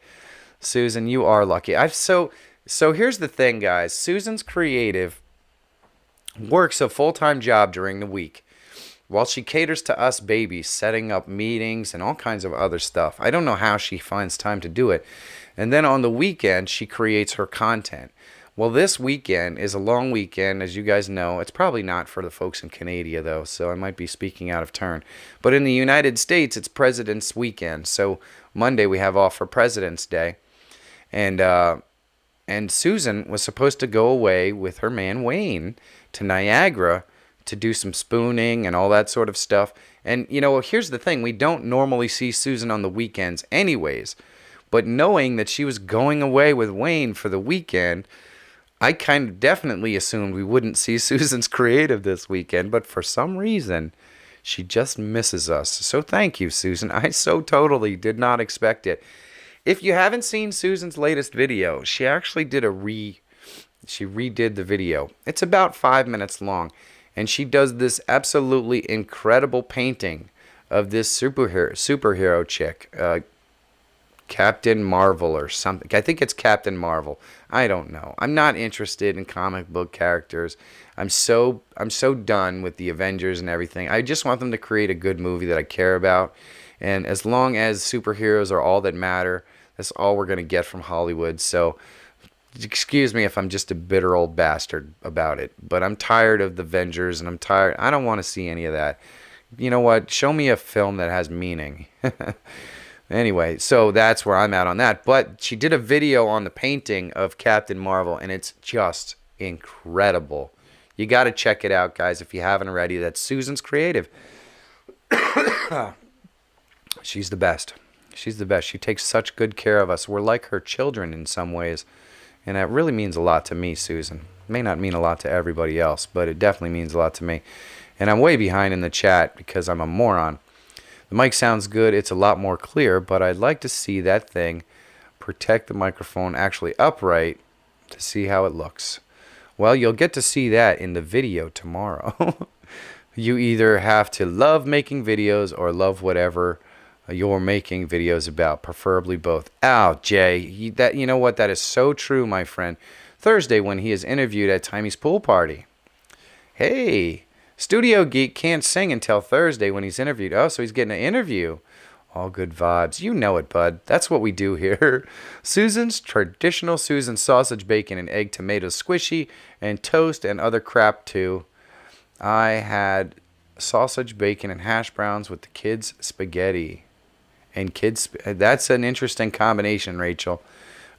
Susan, you are lucky. So here's the thing, guys. Susan's creative works a full-time job during the week while she caters to us babies, setting up meetings and all kinds of other stuff. I don't know how she finds time to do it. And then on the weekend, she creates her content. Well, this weekend is a long weekend, as you guys know. It's probably not for the folks in Canada, though, so I might be speaking out of turn. But in the United States, it's President's Weekend. So Monday we have off for President's Day. And Susan was supposed to go away with her man Wayne to Niagara to do some spooning and all that sort of stuff. And, you know, here's the thing. We don't normally see Susan on the weekends anyways. But knowing that she was going away with Wayne for the weekend, I kind of definitely assumed we wouldn't see Susan's creative this weekend. But for some reason, she just misses us. So thank you, Susan. I so totally did not expect it. If you haven't seen Susan's latest video, she actually did she redid the video. It's about 5 minutes long. And she does this absolutely incredible painting of this superhero chick, Captain Marvel or something. I think it's Captain Marvel. I don't know. I'm not interested in comic book characters. I'm so done with the Avengers and everything. I just want them to create a good movie that I care about. And as long as superheroes are all that matter, that's all we're going to get from Hollywood. So excuse me if I'm just a bitter old bastard about it, but I'm tired of the Avengers, and I'm tired. I don't want to see any of that. You know what? Show me a film that has meaning. Anyway, so that's where I'm at on that. But she did a video on the painting of Captain Marvel, and it's just incredible. You got to check it out, guys, if you haven't already. That's Susan's creative. She's the best. She's the best. She takes such good care of us. We're like her children in some ways. And that really means a lot to me, Susan. It may not mean a lot to everybody else, but it definitely means a lot to me. And I'm way behind in the chat because I'm a moron. The mic sounds good. It's a lot more clear, but I'd like to see that thing protect the microphone actually upright to see how it looks. Well, you'll get to see that in the video tomorrow. You either have to love making videos or love whatever you're making videos about, preferably both. Ow, Jay, you know what? That is so true, my friend. Thursday when he is interviewed at Timey's pool party. Hey, Studio Geek can't sing until Thursday when he's interviewed. Oh, so he's getting an interview. All good vibes. You know it, bud. That's what we do here. Susan's traditional Susan sausage, bacon, and egg tomato squishy, and toast and other crap too. I had sausage, bacon, and hash browns with the kids' spaghetti. And that's an interesting combination, Rachel.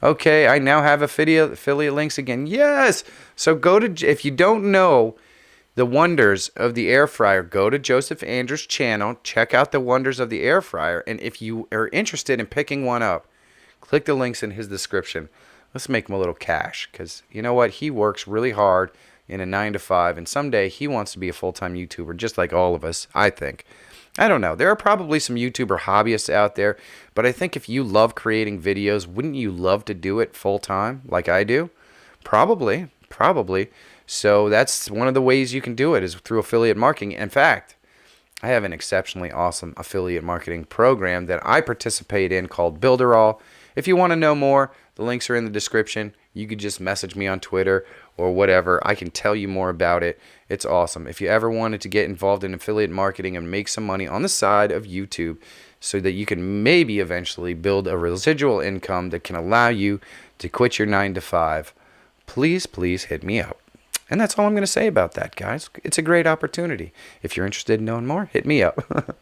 Okay, I now have affiliate links again. Yes! So if you don't know the wonders of the air fryer, go to Joseph Andrews' channel, check out the wonders of the air fryer, and if you are interested in picking one up, click the links in his description. Let's make him a little cash, because you know what? He works really hard in a 9-to-5, and someday he wants to be a full-time YouTuber, just like all of us, I think. I don't know. There are probably some YouTuber hobbyists out there, but I think if you love creating videos, wouldn't you love to do it full-time like I do? Probably. So that's one of the ways you can do it is through affiliate marketing. In fact, I have an exceptionally awesome affiliate marketing program that I participate in called Builderall. If you want to know more, the links are in the description. You could just message me on Twitter or whatever. I can tell you more about it. It's awesome. If you ever wanted to get involved in affiliate marketing and make some money on the side of YouTube so that you can maybe eventually build a residual income that can allow you to quit your 9 to 5, please hit me up. And that's all I'm going to say about that, guys. It's a great opportunity. If you're interested in knowing more, hit me up.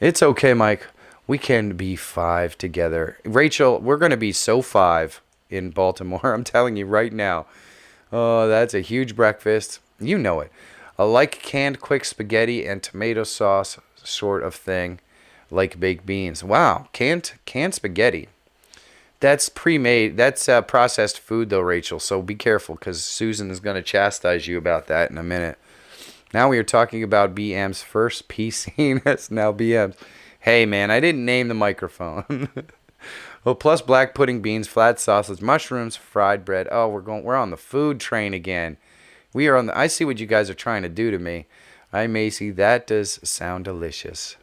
It's okay, Mike. We can be 5 together. Rachel, we're going to be so 5 in Baltimore. I'm telling you right now. Oh, that's a huge breakfast. You know it. I like canned quick spaghetti and tomato sauce sort of thing, like baked beans. Wow, canned spaghetti. That's pre-made. That's processed food, though, Rachel. So be careful, because Susan is going to chastise you about that in a minute. Now we are talking about BM's first PC. That's now BM's. Hey, man, I didn't name the microphone. Well, plus black pudding, beans, flat sausage, mushrooms, fried bread. Oh, we're on the food train again. We are on the. I see what you guys are trying to do to me. Macy, that does sound delicious.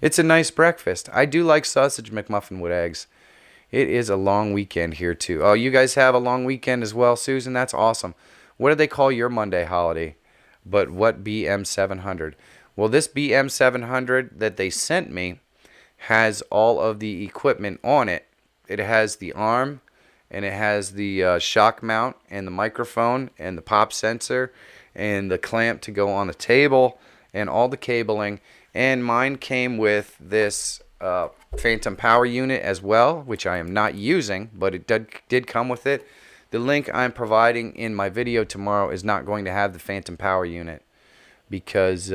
It's a nice breakfast. I do like sausage McMuffin with eggs. It is a long weekend here, too. Oh, you guys have a long weekend as well, Susan? That's awesome. What do they call your Monday holiday? But what BM700? Well, this BM700 that they sent me has all of the equipment on it. It has the arm, and it has the shock mount, and the microphone, and the pop sensor, and the clamp to go on the table, and all the cabling. And mine came with this phantom power unit as well, which I am not using, but it did come with it. The link I'm providing in my video tomorrow is not going to have the phantom power unit, because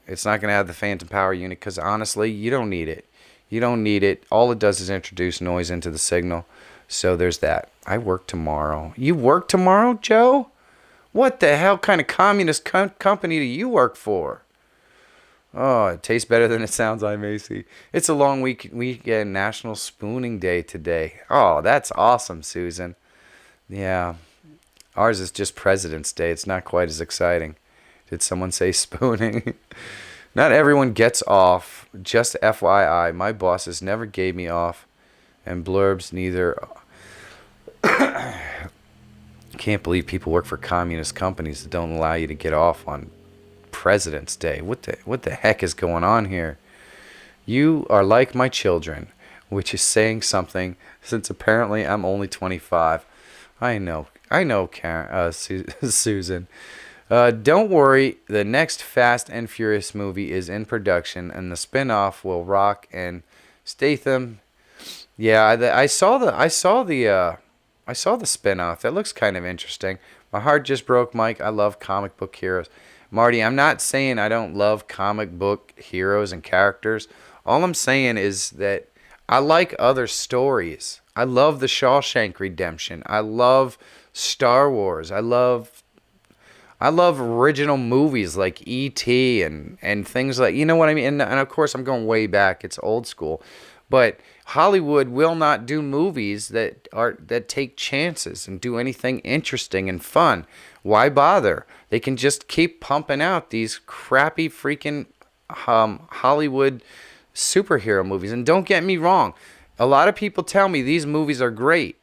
it's not going to have the phantom power unit, because honestly, you don't need it. You don't need it. All it does is introduce noise into the signal. So there's that. I work tomorrow. You work tomorrow, Joe? What the hell kind of communist company do you work for? Oh, it tastes better than it sounds, Macy. It's a long weekend, National Spooning Day today. Oh, that's awesome, Susan. Yeah. Ours is just President's Day. It's not quite as exciting. Did someone say spooning? Not everyone gets off. Just FYI, my bosses never gave me off, and blurbs neither. Can't believe people work for communist companies that don't allow you to get off on President's Day. What the heck is going on here? You are like my children, which is saying something, since apparently I'm only 25. I know, Karen, Susan. Don't worry, the next Fast and Furious movie is in production, and the spin-off will rock. And Statham, yeah, I saw the spin-off. That looks kind of interesting. My heart just broke, Mike. I love comic book heroes. Marty, I'm not saying I don't love comic book heroes and characters. All I'm saying is that I like other stories. I love the Shawshank Redemption. I love Star Wars. I love original movies like E.T. and things like, you know what I mean? And of course, I'm going way back. It's old school. But Hollywood will not do movies that take chances and do anything interesting and fun. Why bother? They can just keep pumping out these crappy freaking Hollywood superhero movies. And don't get me wrong. A lot of people tell me these movies are great.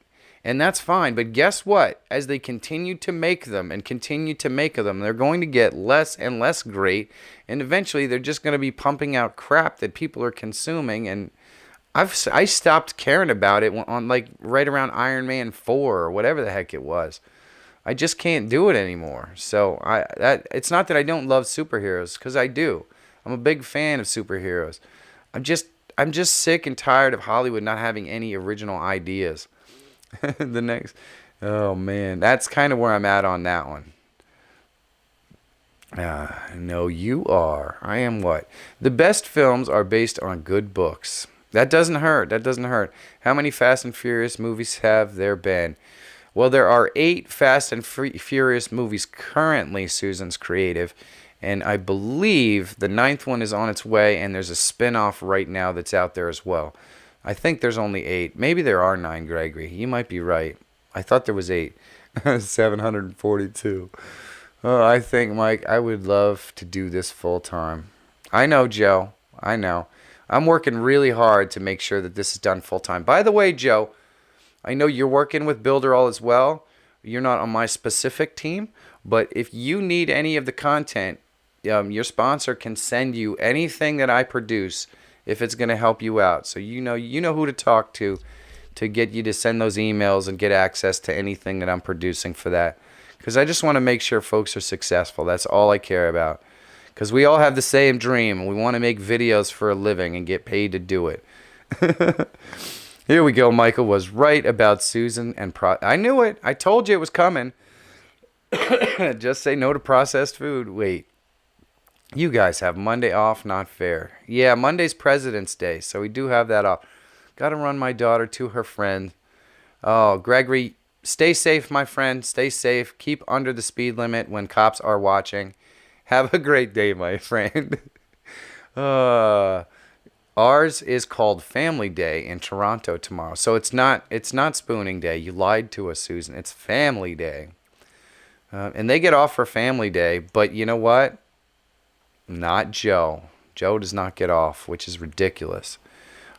And that's fine. But guess what? As they continue to make them, they're going to get less and less great. And eventually they're just going to be pumping out crap that people are consuming. And I stopped caring about it on like right around Iron Man 4 or whatever the heck it was. I just can't do it anymore. So it's not that I don't love superheroes, because I do. I'm a big fan of superheroes. I'm just sick and tired of Hollywood not having any original ideas. Oh man, that's kind of where I'm at on that one. No, you are. I am what? The best films are based on good books. That doesn't hurt. How many Fast and Furious movies have there been? Well, there are 8 Fast and Furious movies currently, Susan's creative. And I believe the 9th one is on its way, and there's a spin-off right now that's out there as well. I think there's only 8. Maybe there are 9, Gregory. You might be right. I thought there was 8. 742. Oh, I think, Mike, I would love to do this full time. I know, Joe. I know. I'm working really hard to make sure that this is done full time. By the way, Joe, I know you're working with Builderall as well. You're not on my specific team, but if you need any of the content, your sponsor can send you anything that I produce if it's going to help you out. So you know who to talk to get you to send those emails and get access to anything that I'm producing for that. Because I just want to make sure folks are successful. That's all I care about. Because we all have the same dream. We want to make videos for a living and get paid to do it. Here we go. Michael was right about Susan and I knew it. I told you it was coming. Just say no to processed food. Wait. You guys have Monday off, not fair. Yeah, Monday's President's Day, so we do have that off. Got to run my daughter to her friend. Oh, Gregory, stay safe, my friend. Stay safe. Keep under the speed limit when cops are watching. Have a great day, my friend. Ours is called Family Day in Toronto tomorrow. So it's not Spooning Day. You lied to us, Susan. It's Family Day. And they get off for Family Day, but you know what? Not Joe. Joe does not get off, which is ridiculous.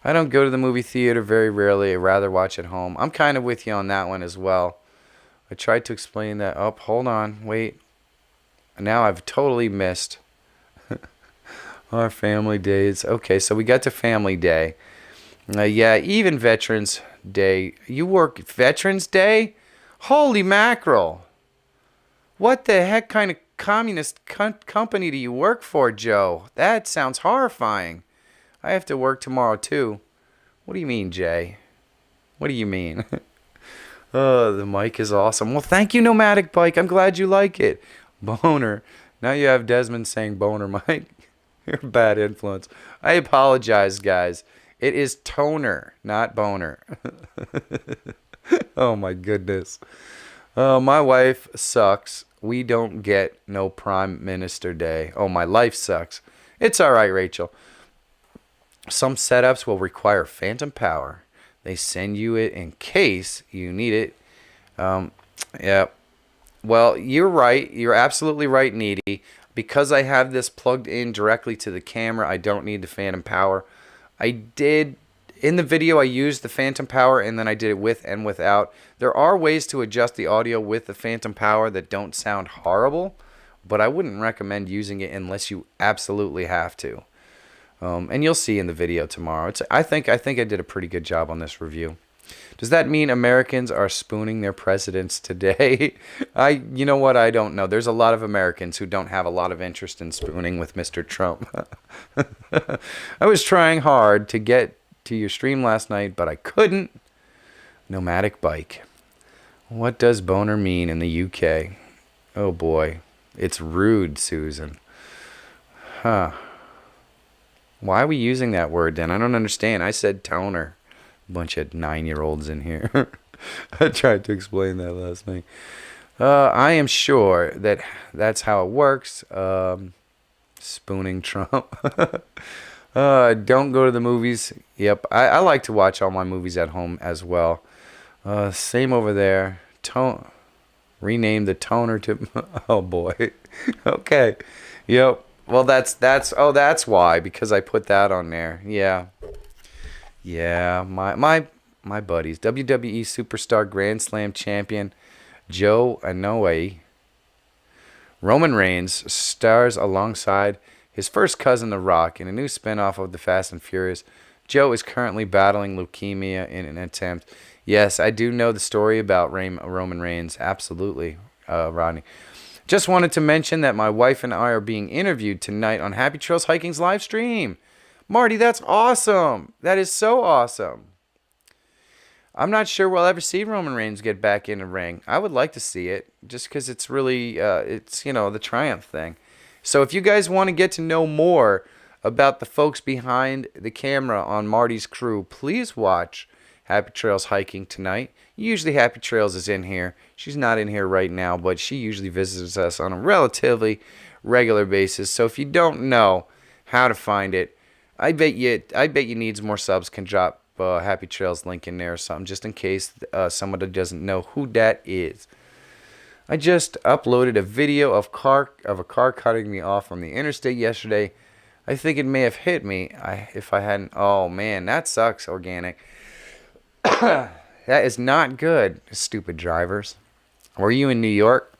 I don't go to the movie theater very rarely. I'd rather watch at home. I'm kind of with you on that one as well. I tried to explain that. Oh, hold on. Wait. Now I've totally missed our family days. Okay, so we got to Family Day. Yeah, even Veterans Day. You work Veterans Day? Holy mackerel. What the heck kind of communist company do you work for, Joe? That sounds horrifying. I have to work tomorrow, too. What do you mean, Jay? What do you mean? Oh, the mic is awesome. Well, thank you, Nomadic Bike. I'm glad you like it. Boner. Now you have Desmond saying boner, Mike. You're a bad influence. I apologize, guys. It is toner, not boner. Oh, my goodness. My wife sucks. We don't get no Prime Minister Day. Oh, my life sucks. It's all right, Rachel. Some setups will require phantom power. They send you it in case you need it. Yeah. Well, you're right. You're absolutely right, Needy. Because I have this plugged in directly to the camera, I don't need the phantom power. I did... In the video, I used the phantom power, and then I did it with and without. There are ways to adjust the audio with the phantom power that don't sound horrible, but I wouldn't recommend using it unless you absolutely have to. And you'll see in the video tomorrow. I think I did a pretty good job on this review. Does that mean Americans are spooning their presidents today? You know what? I don't know. There's a lot of Americans who don't have a lot of interest in spooning with Mr. Trump. I was trying hard to get to your stream last night, but I couldn't. Nomadic Bike. What does boner mean in the UK? Oh boy. It's rude, Susan. Huh. Why are we using that word then? I don't understand. I said toner. Bunch of 9-year-olds in here. I tried to explain that last night. I am sure that that's how it works. Spooning Trump. Don't go to the movies. Yep, I like to watch all my movies at home as well. Same over there. Rename the toner to... Oh, boy. Okay. Yep. Well, that's why, because I put that on there. Yeah. Yeah, my buddies. WWE Superstar Grand Slam Champion Joe Inoue. Roman Reigns stars alongside his first cousin, The Rock, in a new spin-off of The Fast and Furious. Joe is currently battling leukemia in an attempt. Yes, I do know the story about Roman Reigns. Absolutely, Rodney. Just wanted to mention that my wife and I are being interviewed tonight on Happy Trails Hiking's live stream. Marty, that's awesome. That is so awesome. I'm not sure we'll ever see Roman Reigns get back in the ring. I would like to see it, just because it's really, it's, you know, the Triumph thing. So if you guys want to get to know more about the folks behind the camera on Marty's crew, please watch Happy Trails Hiking tonight. Usually Happy Trails is in here. She's not in here right now, but she usually visits us on a relatively regular basis. So if you don't know how to find it, I bet you needs more subs can drop Happy Trails link in there or something, just in case somebody doesn't know who that is. I just uploaded a video of a car cutting me off from the interstate yesterday. I think it may have hit me if I hadn't. Oh, man, that sucks, Organic. That is not good, stupid drivers. Were you in New York?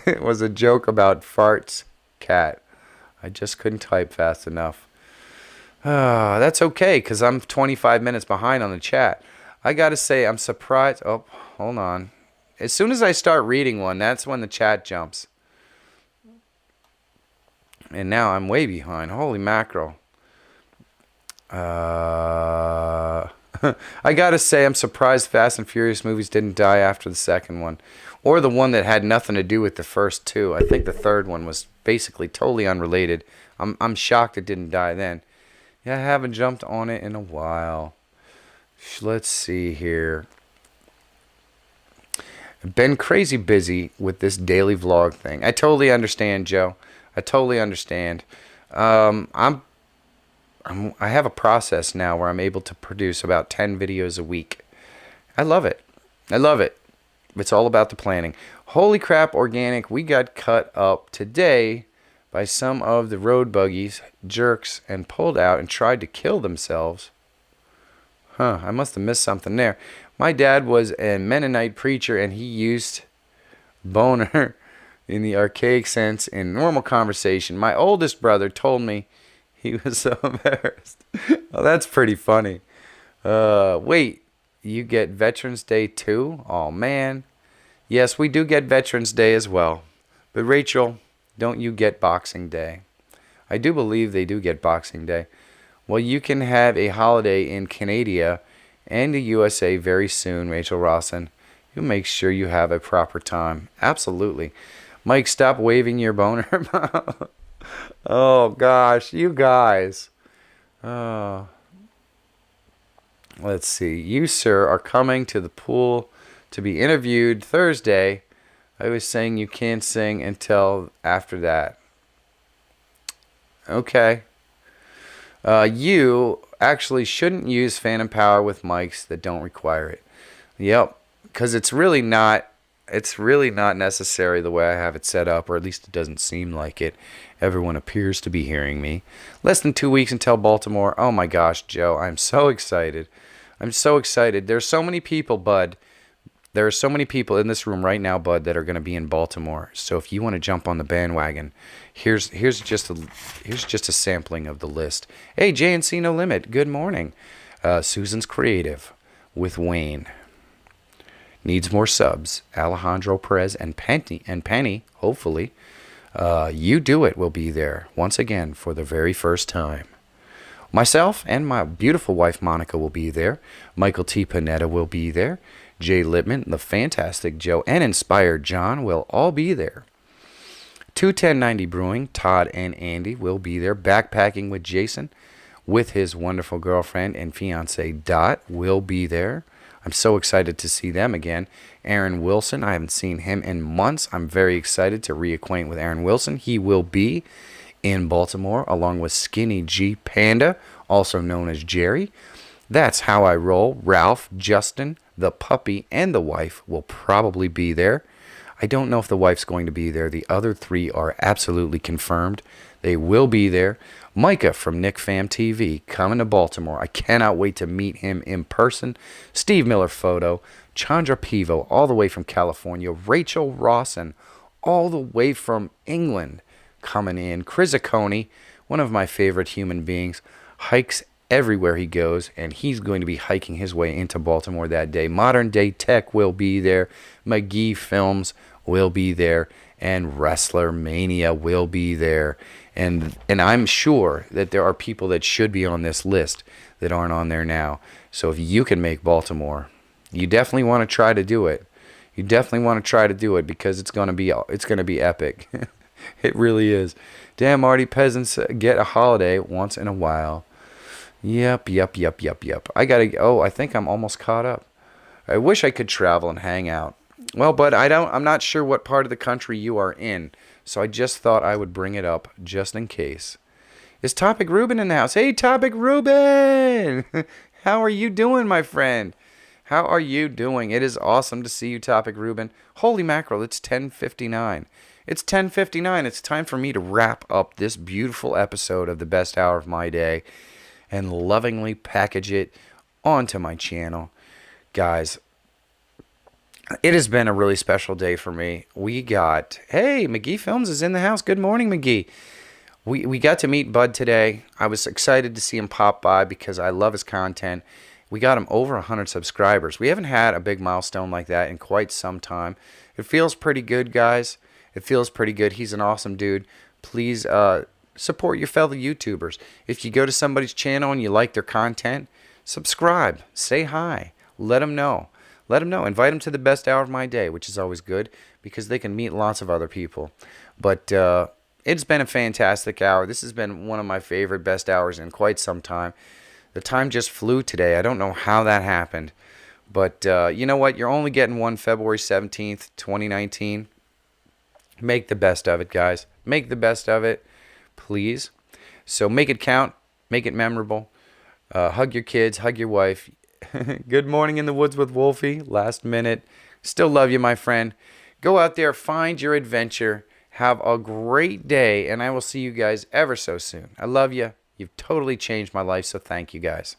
It was a joke about farts, cat. I just couldn't type fast enough. That's okay, because I'm 25 minutes behind on the chat. I got to say, I'm surprised. Oh, hold on. As soon as I start reading one, that's when the chat jumps. And now I'm way behind. Holy mackerel. I gotta say, I'm surprised Fast and Furious movies didn't die after the second one. Or the one that had nothing to do with the first two. I think the third one was basically totally unrelated. I'm shocked it didn't die then. Yeah, I haven't jumped on it in a while. Let's see here. I've been crazy busy with this daily vlog thing. I totally understand, Joe. I totally understand. I have a process now where I'm able to produce about 10 videos a week. I love it. I love it. It's all about the planning. Holy crap, Organic. We got cut up today by some of the road buggies, jerks, and pulled out and tried to kill themselves. Huh, I must have missed something there. My dad was a Mennonite preacher, and he used boner in the archaic sense in normal conversation. My oldest brother told me he was so embarrassed. Oh, that's pretty funny. Wait, you get Veterans Day too? Oh, man. Yes, we do get Veterans Day as well. But Rachel, don't you get Boxing Day? I do believe they do get Boxing Day. Well, you can have a holiday in Canada and the USA very soon, Rachel Rawson. You make sure you have a proper time. Absolutely. Mike, stop waving your boner. Oh, gosh, you guys. Let's see. You, sir, are coming to the pool to be interviewed Thursday. I was saying you can't sing until after that. Okay. You actually shouldn't use phantom power with mics that don't require it. Yep, because it's really not necessary the way I have it set up, or at least it doesn't seem like it. Everyone appears to be hearing me. Less than 2 weeks until Baltimore. Oh my gosh, Joe, I'm so excited. I'm so excited. There's so many people, Bud. There are so many people in this room right now, Bud, that are going to be in Baltimore. So if you want to jump on the bandwagon, here's just a sampling of the list. Hey, JNC No Limit, good morning. Susan's Creative with Wayne. Needs more subs. Alejandro Perez and Penny, hopefully. You Do It will be there once again for the very first time. Myself and my beautiful wife Monica will be there. Michael T. Panetta will be there. Jay Lippman, the fantastic Joe, and Inspired John will all be there. 21090 Brewing, Todd and Andy will be there. Backpacking with Jason with his wonderful girlfriend and fiance Dot will be there. I'm so excited to see them again. Aaron Wilson, I haven't seen him in months. I'm very excited to reacquaint with Aaron Wilson. He will be in Baltimore along with Skinny G Panda, also known as Jerry. That's How I Roll. Ralph, Justin, the puppy, and the wife will probably be there. I don't know if the wife's going to be there. The other three are absolutely confirmed. They will be there. Micah from Nick Fam TV coming to Baltimore. I cannot wait to meet him in person. Steve Miller Photo. Chandra Pivo all the way from California. Rachel Rawson all the way from England coming in. Chris Aconi, one of my favorite human beings, hikes everywhere he goes, and he's going to be hiking his way into Baltimore that day. Modern Day Tech will be there. McGee Films will be there. And Wrestler Mania will be there. And I'm sure that there are people that should be on this list that aren't on there now. So if you can make Baltimore, you definitely want to try to do it. You definitely want to try to do it because it's going to be epic. It really is. Damn, Marty, peasants get a holiday once in a while. Yep. I think I'm almost caught up. I wish I could travel and hang out. Well, but I'm not sure what part of the country you are in, so I just thought I would bring it up just in case. Is Topic Ruben in the house? Hey, Topic Ruben! How are you doing, my friend? How are you doing? It is awesome to see you, Topic Ruben. Holy mackerel, it's 10:59. It's 10:59. It's time for me to wrap up this beautiful episode of the best hour of my day and lovingly package it onto my channel. Guys, it has been a really special day for me. Hey, McGee Films is in the house. Good morning, McGee. We got to meet Bud today. I was excited to see him pop by because I love his content. We got him over 100 subscribers. We haven't had a big milestone like that in quite some time. It feels pretty good, guys. It feels pretty good. He's an awesome dude. Please support your fellow YouTubers. If you go to somebody's channel and you like their content, subscribe. Say hi. Let them know. Let them know. Invite them to the best hour of my day, which is always good because they can meet lots of other people. But it's been a fantastic hour. This has been one of my favorite best hours in quite some time. The time just flew today. I don't know how that happened. But you know what? You're only getting one February 17th, 2019. Make the best of it, guys. Make the best of it, please. So make it count. Make it memorable. Hug your kids. Hug your wife. Good morning in the woods with Wolfie. Last minute. Still love you, my friend. Go out there. Find your adventure. Have a great day. And I will see you guys ever so soon. I love you. You've totally changed my life, so thank you, guys.